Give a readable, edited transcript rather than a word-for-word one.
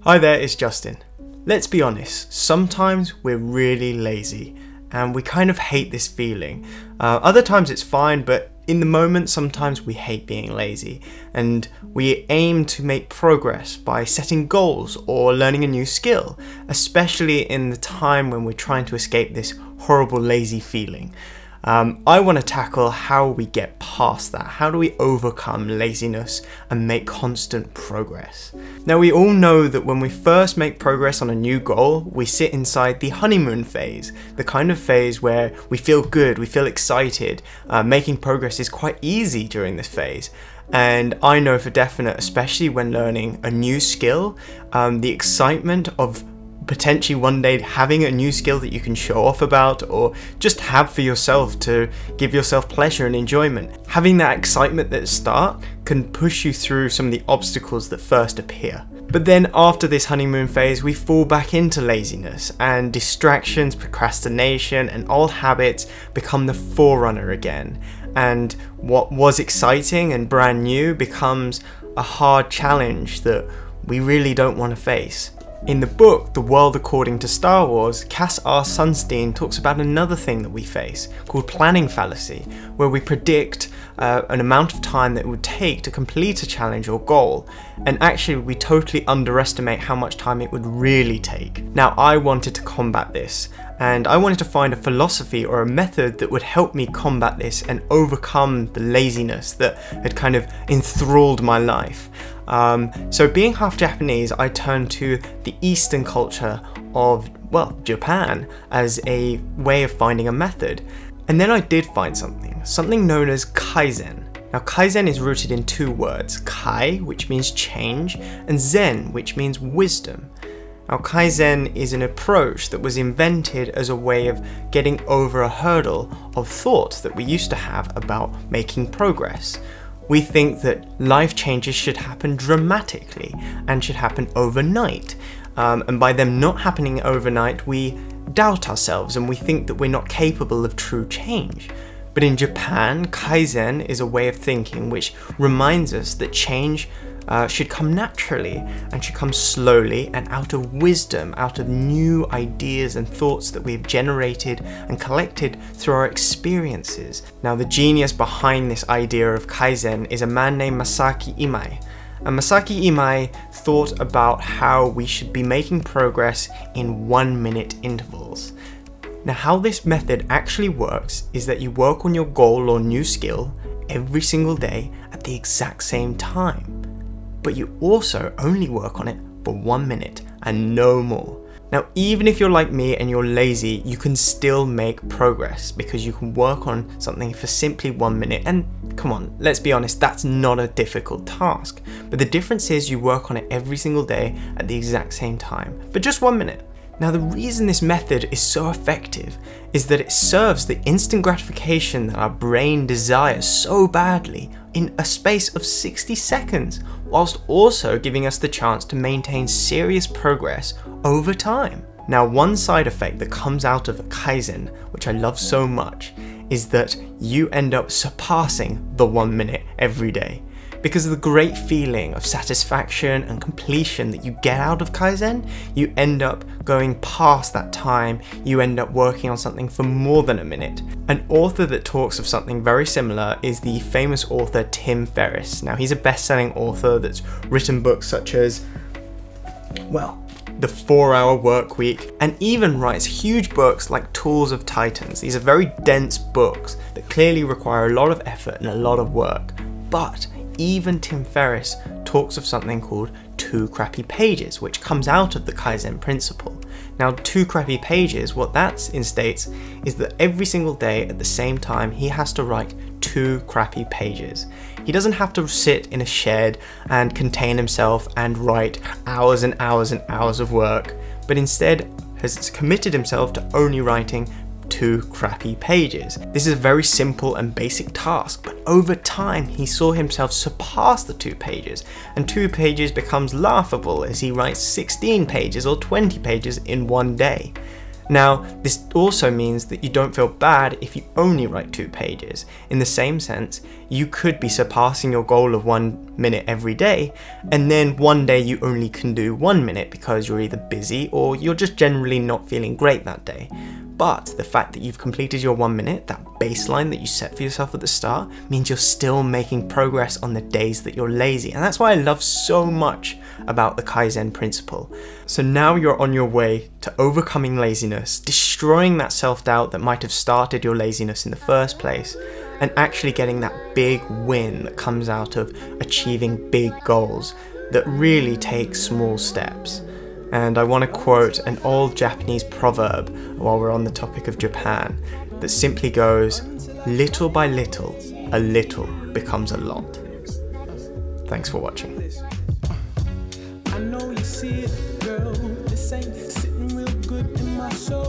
Hi there, it's Justin. Let's be honest, sometimes we're really lazy and we kind of hate this feeling. Other times it's fine, but in the moment sometimes we hate being lazy and we aim to make progress by setting goals or learning a new skill, especially in the time when we're trying to escape this horrible lazy feeling. I want to tackle how we get past that. How do we overcome laziness and make constant progress? Now, we all know that when we first make progress on a new goal, we sit inside the honeymoon phase, the kind of phase where we feel good, we feel excited. Making progress is quite easy during this phase. And I know for definite, especially when learning a new skill, the excitement of potentially one day having a new skill that you can show off about or just have for yourself to give yourself pleasure and enjoyment. Having that excitement at the start can push you through some of the obstacles that first appear. But then after this honeymoon phase, we fall back into laziness and distractions, procrastination, and old habits become the forerunner again. And what was exciting and brand new becomes a hard challenge that we really don't want to face. In the book, The World According to Star Wars, Cass R. Sunstein talks about another thing that we face, called planning fallacy, where we predict an amount of time that it would take to complete a challenge or goal, and actually we totally underestimate how much time it would really take. Now, I wanted to combat this, and I wanted to find a philosophy or a method that would help me combat this and overcome the laziness that had kind of enthralled my life. So being half Japanese, I turned to the Eastern culture of, well, Japan as a way of finding a method. And then I did find something known as Kaizen. Now, Kaizen is rooted in two words, Kai, which means change, and Zen, which means wisdom. Now, Kaizen is an approach that was invented as a way of getting over a hurdle of thought that we used to have about making progress. We think that life changes should happen dramatically and should happen overnight. And by them not happening overnight, we doubt ourselves and we think that we're not capable of true change. But in Japan, Kaizen is a way of thinking which reminds us that change should come naturally and should come slowly and out of wisdom, out of new ideas and thoughts that we've generated and collected through our experiences. Now, the genius behind this idea of Kaizen is a man named Masaaki Imai. And Masaaki Imai thought about how we should be making progress in 1-minute intervals. Now, how this method actually works is that you work on your goal or new skill every single day at the exact same time. But you also only work on it for 1 minute and no more. Now, even if you're like me and you're lazy, you can still make progress because you can work on something for simply 1 minute. And come on, let's be honest, that's not a difficult task. But the difference is you work on it every single day at the exact same time, but just 1 minute. Now, the reason this method is so effective is that it serves the instant gratification that our brain desires so badly in a space of 60 seconds, whilst also giving us the chance to maintain serious progress over time. Now, one side effect that comes out of Kaizen, which I love so much, is that you end up surpassing the 1 minute every day. Because of the great feeling of satisfaction and completion that you get out of Kaizen, you end up going past that time, you end up working on something for more than a minute. An author that talks of something very similar is the famous author Tim Ferriss. Now, he's a best-selling author that's written books such as, well, The 4-Hour Workweek, and even writes huge books like Tools of Titans. These are very dense books that clearly require a lot of effort and a lot of work. But even Tim Ferriss talks of something called 2 crappy pages, which comes out of the Kaizen principle. Now, 2 crappy pages, what that states is that every single day at the same time, he has to write 2 crappy pages. He doesn't have to sit in a shed and contain himself and write hours and hours and hours of work, but instead has committed himself to only writing 2 crappy pages. This is a very simple and basic task, but over time he saw himself surpass the 2 pages, and 2 pages becomes laughable as he writes 16 pages or 20 pages in one day. Now, this also means that you don't feel bad if you only write 2 pages. In the same sense, you could be surpassing your goal of 1 minute every day, and then one day you only can do 1 minute because you're either busy or you're just generally not feeling great that day. But the fact that you've completed your 1 minute, that baseline that you set for yourself at the start, means you're still making progress on the days that you're lazy. And that's why I love so much about the Kaizen principle. So now you're on your way to overcoming laziness, destroying that self-doubt that might have started your laziness in the first place, and actually getting that big win that comes out of achieving big goals that really take small steps. And I want to quote an old Japanese proverb while we're on the topic of Japan that simply goes, "Little by little, a little becomes a lot." Thanks for watching. I know you see it, girl. This ain't sitting real good in my soul.